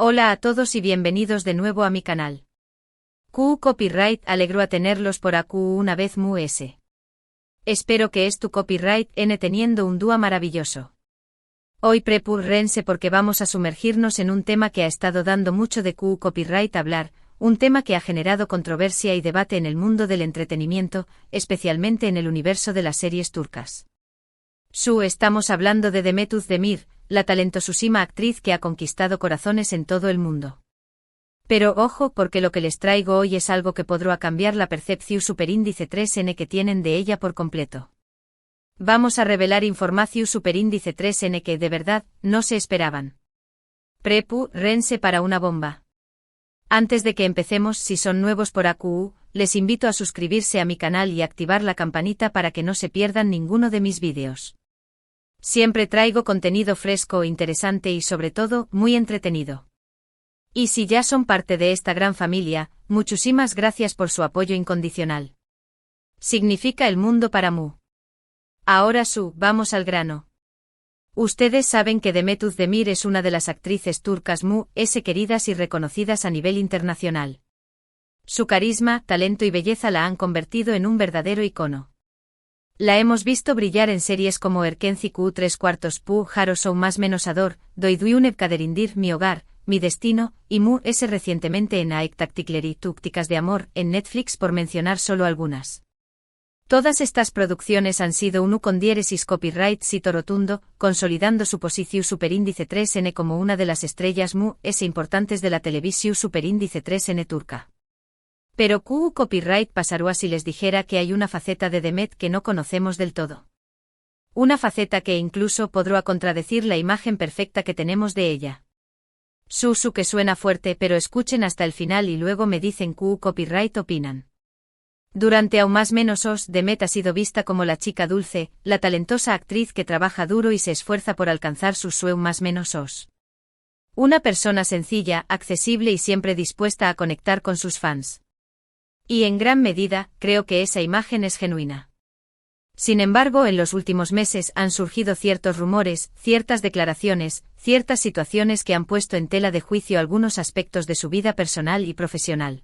Hola a todos y bienvenidos de nuevo a mi canal. Q Copyright alegro a tenerlos por aquí una vez más. Espero que es tu copyright n teniendo un día maravilloso. Hoy prepúrense porque vamos a sumergirnos en un tema que ha estado dando mucho de Q Copyright hablar, un tema que ha generado controversia y debate en el mundo del entretenimiento, especialmente en el universo de las series turcas. Estamos hablando de Demet Özdemir, la talentosísima actriz que ha conquistado corazones en todo el mundo. Pero ojo porque lo que les traigo hoy es algo que podrá cambiar la percepción superíndice 3N que tienen de ella por completo. Vamos a revelar información superíndice 3N que de verdad no se esperaban. Prepúrense para una bomba. Antes de que empecemos, si son nuevos por AQU, les invito a suscribirse a mi canal y activar la campanita para que no se pierdan ninguno de mis vídeos. Siempre traigo contenido fresco, interesante y sobre todo, muy entretenido. Y si ya son parte de esta gran familia, muchísimas gracias por su apoyo incondicional. Significa el mundo para mu. Ahora vamos al grano. Ustedes saben que Demet Özdemir es una de las actrices turcas queridas y reconocidas a nivel internacional. Su carisma, talento y belleza la han convertido en un verdadero icono. La hemos visto brillar en series como Erkenci Q3/4 Haro Show más menos Ador, Doyduunev Kaderindir Mi Hogar, Mi Destino, y recientemente en Aek Taktikleri Túcticas de Amor, en Netflix por mencionar solo algunas. Todas estas producciones han sido un con diéresis copyright sito rotundo, consolidando su posición superíndice 3N como una de las estrellas importantes de la televisión superíndice 3N turca. Pero Q Copyright pasará si les dijera que hay una faceta de Demet que no conocemos del todo. Una faceta que incluso podrá contradecir la imagen perfecta que tenemos de ella. Que suena fuerte, pero escuchen hasta el final y luego me dicen Q Copyright opinan. Durante aún más menos Demet ha sido vista como la chica dulce, la talentosa actriz que trabaja duro y se esfuerza por alcanzar sus sueños más menos. Una persona sencilla, accesible y siempre dispuesta a conectar con sus fans. Y en gran medida, creo que esa imagen es genuina. Sin embargo, en los últimos meses han surgido ciertos rumores, ciertas declaraciones, ciertas situaciones que han puesto en tela de juicio algunos aspectos de su vida personal y profesional.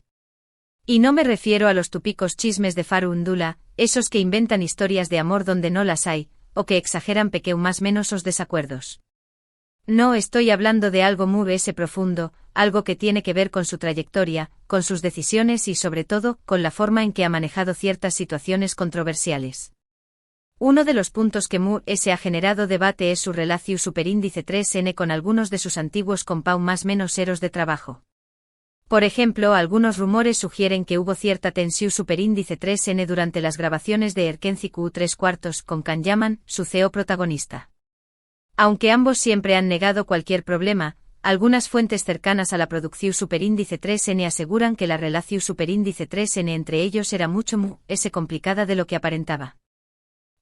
Y no me refiero a los típicos chismes de farándula, esos que inventan historias de amor donde no las hay, o que exageran más menos desacuerdos. No estoy hablando de algo muy profundo, algo que tiene que ver con su trayectoria, con sus decisiones y sobre todo, con la forma en que ha manejado ciertas situaciones controversiales. Uno de los puntos que ha generado debate es su relación superíndice 3N con algunos de sus antiguos compau más menos eros de trabajo. Por ejemplo, algunos rumores sugieren que hubo cierta tensión superíndice 3N durante las grabaciones de Erkenci Q3/4 con Can Yaman, su CEO protagonista. Aunque ambos siempre han negado cualquier problema, algunas fuentes cercanas a la producción superíndice 3N aseguran que la relación superíndice 3N entre ellos era mucho más complicada de lo que aparentaba.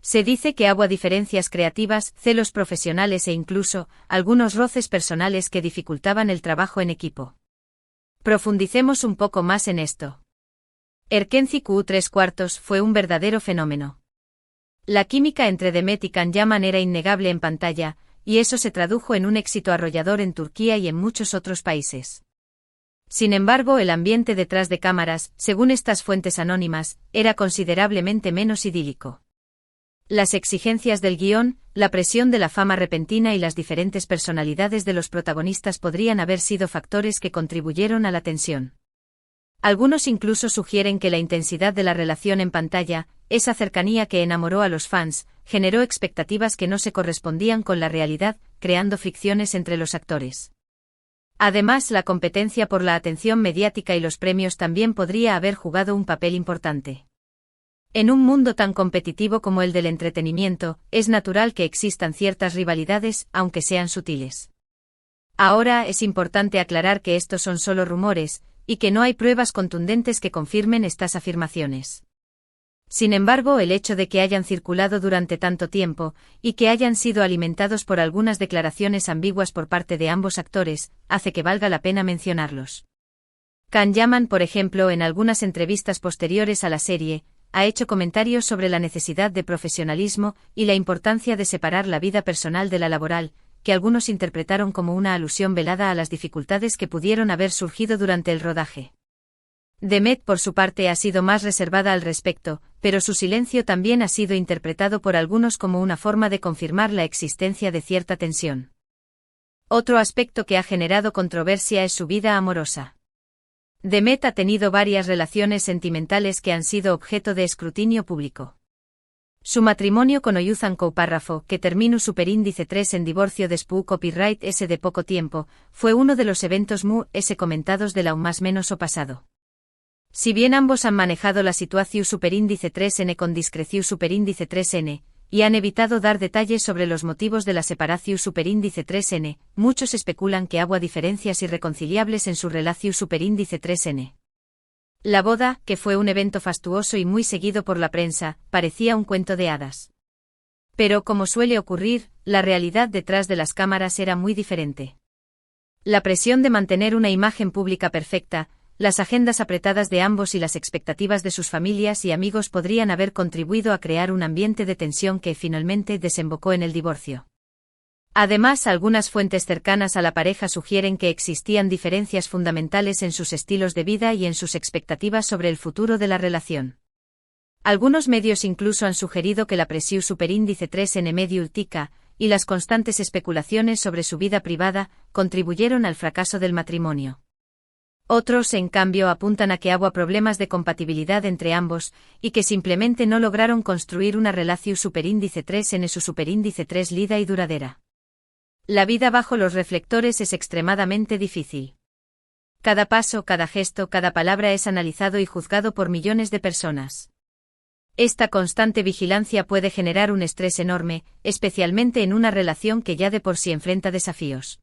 Se dice que hubo diferencias creativas, celos profesionales e incluso, algunos roces personales que dificultaban el trabajo en equipo. Profundicemos un poco más en esto. Erkenci Q3/4 fue un verdadero fenómeno. La química entre Demet y Can Yaman era innegable en pantalla, y eso se tradujo en un éxito arrollador en Turquía y en muchos otros países. Sin embargo, el ambiente detrás de cámaras, según estas fuentes anónimas, era considerablemente menos idílico. Las exigencias del guión, la presión de la fama repentina y las diferentes personalidades de los protagonistas podrían haber sido factores que contribuyeron a la tensión. Algunos incluso sugieren que la intensidad de la relación en pantalla, esa cercanía que enamoró a los fans, generó expectativas que no se correspondían con la realidad, creando fricciones entre los actores. Además, la competencia por la atención mediática y los premios también podría haber jugado un papel importante. En un mundo tan competitivo como el del entretenimiento, es natural que existan ciertas rivalidades, aunque sean sutiles. Ahora es importante aclarar que estos son solo rumores, y que no hay pruebas contundentes que confirmen estas afirmaciones. Sin embargo, el hecho de que hayan circulado durante tanto tiempo, y que hayan sido alimentados por algunas declaraciones ambiguas por parte de ambos actores, hace que valga la pena mencionarlos. Can Yaman, por ejemplo, en algunas entrevistas posteriores a la serie, ha hecho comentarios sobre la necesidad de profesionalismo y la importancia de separar la vida personal de la laboral, que algunos interpretaron como una alusión velada a las dificultades que pudieron haber surgido durante el rodaje. Demet, por su parte, ha sido más reservada al respecto, pero su silencio también ha sido interpretado por algunos como una forma de confirmar la existencia de cierta tensión. Otro aspecto que ha generado controversia es su vida amorosa. Demet ha tenido varias relaciones sentimentales que han sido objeto de escrutinio público. Su matrimonio con Oyuzhan Koupárrafo, que terminó superíndice 3 en divorcio después copyright S de poco tiempo, fue uno de los eventos S comentados de la más menos o pasado. Si bien ambos han manejado la situación superíndice 3N con discreción superíndice 3N, y han evitado dar detalles sobre los motivos de la separación superíndice 3N, muchos especulan que hubo diferencias irreconciliables en su relación superíndice 3N. La boda, que fue un evento fastuoso y muy seguido por la prensa, parecía un cuento de hadas. Pero, como suele ocurrir, la realidad detrás de las cámaras era muy diferente. La presión de mantener una imagen pública perfecta, las agendas apretadas de ambos y las expectativas de sus familias y amigos podrían haber contribuido a crear un ambiente de tensión que finalmente desembocó en el divorcio. Además, algunas fuentes cercanas a la pareja sugieren que existían diferencias fundamentales en sus estilos de vida y en sus expectativas sobre el futuro de la relación. Algunos medios incluso han sugerido que la presión superíndice 3N mediúltica y las constantes especulaciones sobre su vida privada contribuyeron al fracaso del matrimonio. Otros, en cambio, apuntan a que hubo problemas de compatibilidad entre ambos y que simplemente no lograron construir una relación superíndice 3N su superíndice 3 lida y duradera. La vida bajo los reflectores es extremadamente difícil. Cada paso, cada gesto, cada palabra es analizado y juzgado por millones de personas. Esta constante vigilancia puede generar un estrés enorme, especialmente en una relación que ya de por sí enfrenta desafíos.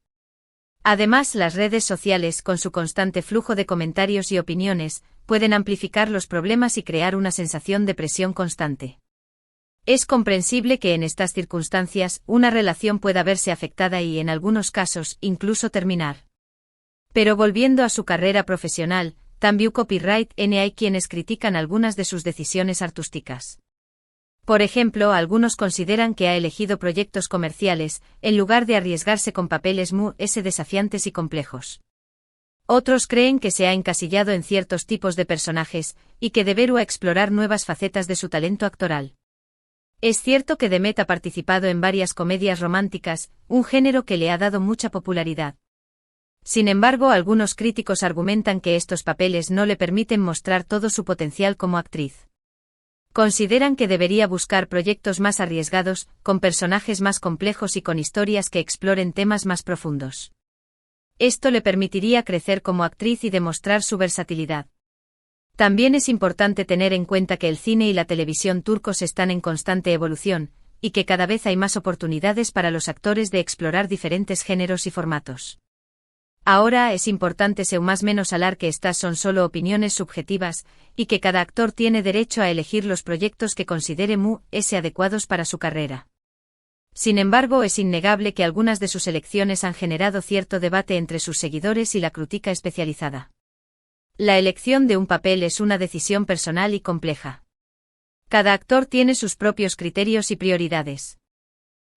Además, las redes sociales, con su constante flujo de comentarios y opiniones, pueden amplificar los problemas y crear una sensación de presión constante. Es comprensible que en estas circunstancias, una relación pueda verse afectada y, en algunos casos, incluso terminar. Pero volviendo a su carrera profesional, también copyright N hay quienes critican algunas de sus decisiones artísticas. Por ejemplo, algunos consideran que ha elegido proyectos comerciales, en lugar de arriesgarse con papeles desafiantes y complejos. Otros creen que se ha encasillado en ciertos tipos de personajes, y que deberá explorar nuevas facetas de su talento actoral. Es cierto que Demet ha participado en varias comedias románticas, un género que le ha dado mucha popularidad. Sin embargo, algunos críticos argumentan que estos papeles no le permiten mostrar todo su potencial como actriz. Consideran que debería buscar proyectos más arriesgados, con personajes más complejos y con historias que exploren temas más profundos. Esto le permitiría crecer como actriz y demostrar su versatilidad. También es importante tener en cuenta que el cine y la televisión turcos están en constante evolución, y que cada vez hay más oportunidades para los actores de explorar diferentes géneros y formatos. Ahora es importante ser más menos hablar que estas son solo opiniones subjetivas, y que cada actor tiene derecho a elegir los proyectos que considere adecuados para su carrera. Sin embargo, es innegable que algunas de sus elecciones han generado cierto debate entre sus seguidores y la crítica especializada. La elección de un papel es una decisión personal y compleja. Cada actor tiene sus propios criterios y prioridades.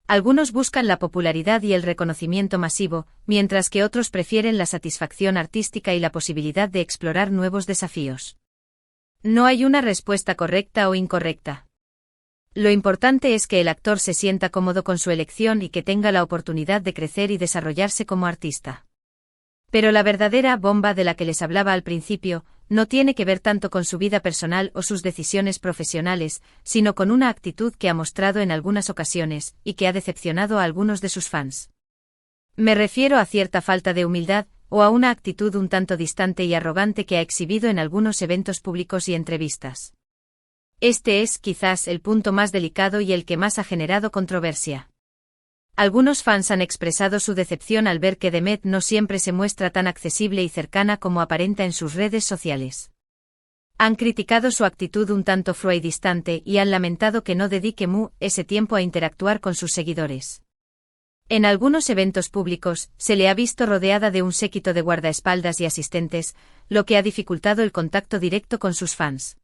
Algunos buscan la popularidad y el reconocimiento masivo, mientras que otros prefieren la satisfacción artística y la posibilidad de explorar nuevos desafíos. No hay una respuesta correcta o incorrecta. Lo importante es que el actor se sienta cómodo con su elección y que tenga la oportunidad de crecer y desarrollarse como artista. Pero la verdadera bomba de la que les hablaba al principio, no tiene que ver tanto con su vida personal o sus decisiones profesionales, sino con una actitud que ha mostrado en algunas ocasiones, y que ha decepcionado a algunos de sus fans. Me refiero a cierta falta de humildad, o a una actitud un tanto distante y arrogante que ha exhibido en algunos eventos públicos y entrevistas. Este es, quizás, el punto más delicado y el que más ha generado controversia. Algunos fans han expresado su decepción al ver que Demet no siempre se muestra tan accesible y cercana como aparenta en sus redes sociales. Han criticado su actitud un tanto fría y distante y han lamentado que no dedique ese tiempo a interactuar con sus seguidores. En algunos eventos públicos, se le ha visto rodeada de un séquito de guardaespaldas y asistentes, lo que ha dificultado el contacto directo con sus fans.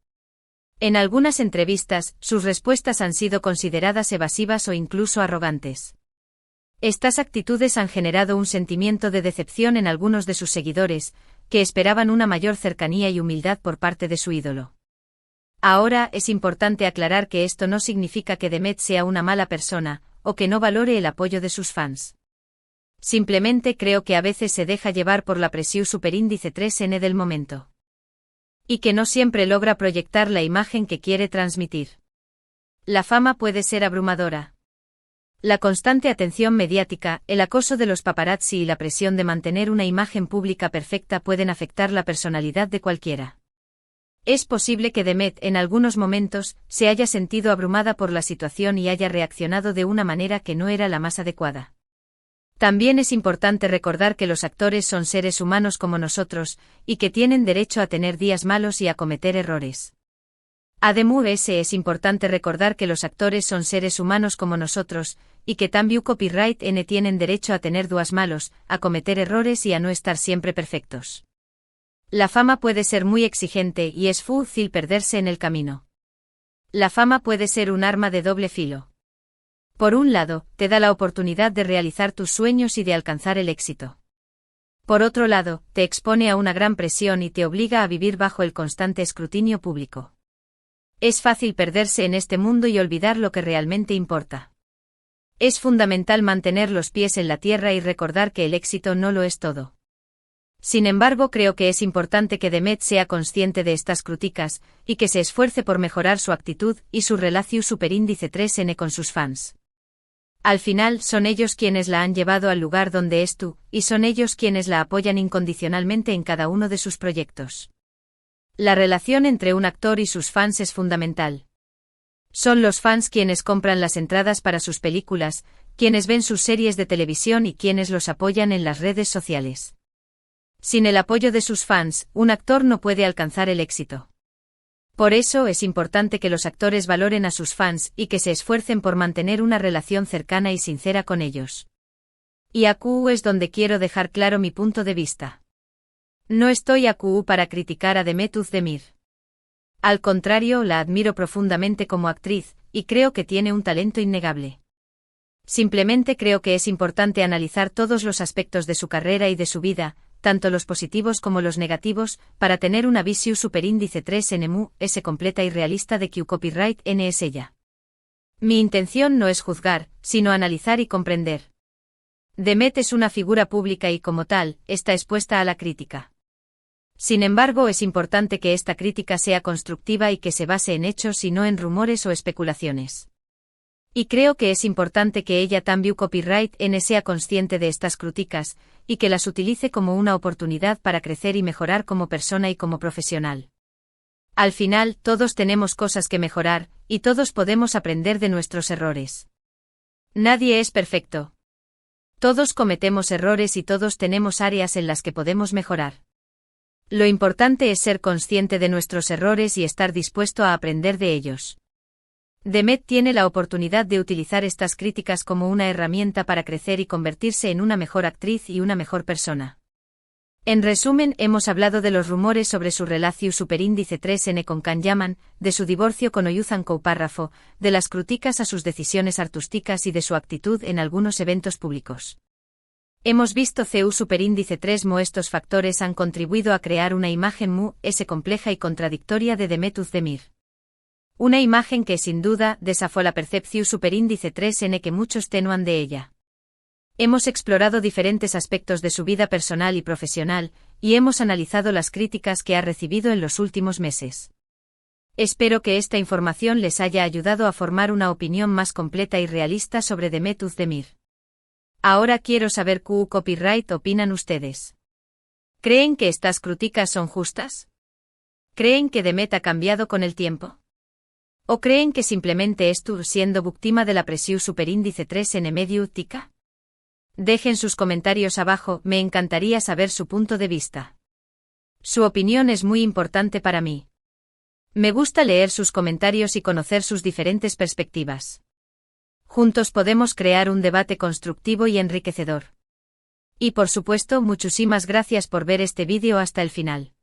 En algunas entrevistas, sus respuestas han sido consideradas evasivas o incluso arrogantes. Estas actitudes han generado un sentimiento de decepción en algunos de sus seguidores, que esperaban una mayor cercanía y humildad por parte de su ídolo. Ahora es importante aclarar que esto no significa que Demet sea una mala persona, o que no valore el apoyo de sus fans. Simplemente creo que a veces se deja llevar por la presión superíndice 3N del momento. Y que no siempre logra proyectar la imagen que quiere transmitir. La fama puede ser abrumadora. La constante atención mediática, el acoso de los paparazzi y la presión de mantener una imagen pública perfecta pueden afectar la personalidad de cualquiera. Es posible que Demet en algunos momentos se haya sentido abrumada por la situación y haya reaccionado de una manera que no era la más adecuada. También es importante recordar que los actores son seres humanos como nosotros, y que tienen derecho a tener días malos y a cometer errores. Además, es importante recordar que los actores son seres humanos como nosotros, y que también copyright N tienen derecho a tener días malos, a cometer errores y a no estar siempre perfectos. La fama puede ser muy exigente y es fácil perderse en el camino. La fama puede ser un arma de doble filo. Por un lado, te da la oportunidad de realizar tus sueños y de alcanzar el éxito. Por otro lado, te expone a una gran presión y te obliga a vivir bajo el constante escrutinio público. Es fácil perderse en este mundo y olvidar lo que realmente importa. Es fundamental mantener los pies en la tierra y recordar que el éxito no lo es todo. Sin embargo, creo que es importante que Demet sea consciente de estas críticas, y que se esfuerce por mejorar su actitud y su relación superíndice 3N con sus fans. Al final, son ellos quienes la han llevado al lugar donde es tú, y son ellos quienes la apoyan incondicionalmente en cada uno de sus proyectos. La relación entre un actor y sus fans es fundamental. Son los fans quienes compran las entradas para sus películas, quienes ven sus series de televisión y quienes los apoyan en las redes sociales. Sin el apoyo de sus fans, un actor no puede alcanzar el éxito. Por eso es importante que los actores valoren a sus fans y que se esfuercen por mantener una relación cercana y sincera con ellos. Y aquí es donde quiero dejar claro mi punto de vista. No estoy aquí para criticar a Demet Özdemir. Al contrario, la admiro profundamente como actriz, y creo que tiene un talento innegable. Simplemente creo que es importante analizar todos los aspectos de su carrera y de su vida, tanto los positivos como los negativos, para tener una visión superíndice 3N es completa y realista de que copyright N es ella. Mi intención no es juzgar, sino analizar y comprender. Demet es una figura pública y como tal, está expuesta a la crítica. Sin embargo, es importante que esta crítica sea constructiva y que se base en hechos y no en rumores o especulaciones. Y creo que es importante que ella también copyright N sea consciente de estas críticas, y que las utilice como una oportunidad para crecer y mejorar como persona y como profesional. Al final, todos tenemos cosas que mejorar, y todos podemos aprender de nuestros errores. Nadie es perfecto. Todos cometemos errores y todos tenemos áreas en las que podemos mejorar. Lo importante es ser consciente de nuestros errores y estar dispuesto a aprender de ellos. Demet tiene la oportunidad de utilizar estas críticas como una herramienta para crecer y convertirse en una mejor actriz y una mejor persona. En resumen, hemos hablado de los rumores sobre su relación superíndice 3N con Can Yaman, de su divorcio con Oyuzhan Párrafo, de las críticas a sus decisiones artísticas y de su actitud en algunos eventos públicos. Hemos visto CU superíndice 3 estos factores han contribuido a crear una imagen compleja y contradictoria de Demet Özdemir. Una imagen que sin duda desafó la percepción superíndice 3N que muchos tenían de ella. Hemos explorado diferentes aspectos de su vida personal y profesional, y hemos analizado las críticas que ha recibido en los últimos meses. Espero que esta información les haya ayudado a formar una opinión más completa y realista sobre Demet Özdemir. Ahora quiero saber qué copyright opinan ustedes. ¿Creen que estas críticas son justas? ¿Creen que Demet ha cambiado con el tiempo? ¿O creen que simplemente estuvo siendo víctima de la presión superíndice 3N mediática? Dejen sus comentarios abajo, me encantaría saber su punto de vista. Su opinión es muy importante para mí. Me gusta leer sus comentarios y conocer sus diferentes perspectivas. Juntos podemos crear un debate constructivo y enriquecedor. Y por supuesto, muchísimas gracias por ver este vídeo hasta el final.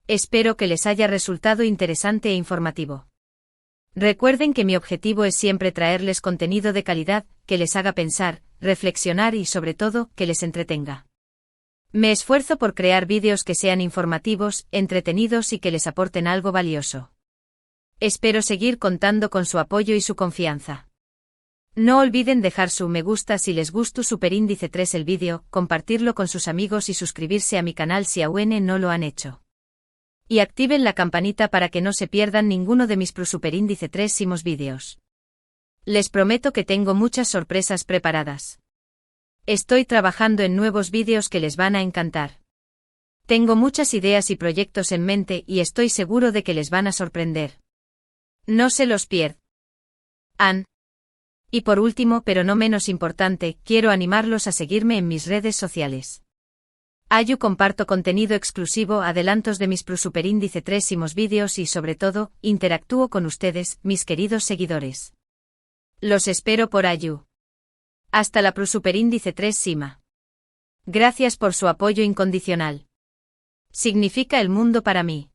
Espero que les haya resultado interesante e informativo. Recuerden que mi objetivo es siempre traerles contenido de calidad, que les haga pensar, reflexionar y sobre todo, que les entretenga. Me esfuerzo por crear vídeos que sean informativos, entretenidos y que les aporten algo valioso. Espero seguir contando con su apoyo y su confianza. No olviden dejar su me gusta si les gustó Superíndice 3 el vídeo, compartirlo con sus amigos y suscribirse a mi canal si aún no lo han hecho. Y activen la campanita para que no se pierdan ninguno de mis Superíndice 3 vídeos. Les prometo que tengo muchas sorpresas preparadas. Estoy trabajando en nuevos vídeos que les van a encantar. Tengo muchas ideas y proyectos en mente y estoy seguro de que les van a sorprender. No se los pierdan. Y por último, pero no menos importante, quiero animarlos a seguirme en mis redes sociales. Allí comparto contenido exclusivo, adelantos de mis Superíndice 3 vídeos y sobre todo, interactúo con ustedes, mis queridos seguidores. Los espero por allí. Hasta la Superíndice 3 Gracias por su apoyo incondicional. Significa el mundo para mí.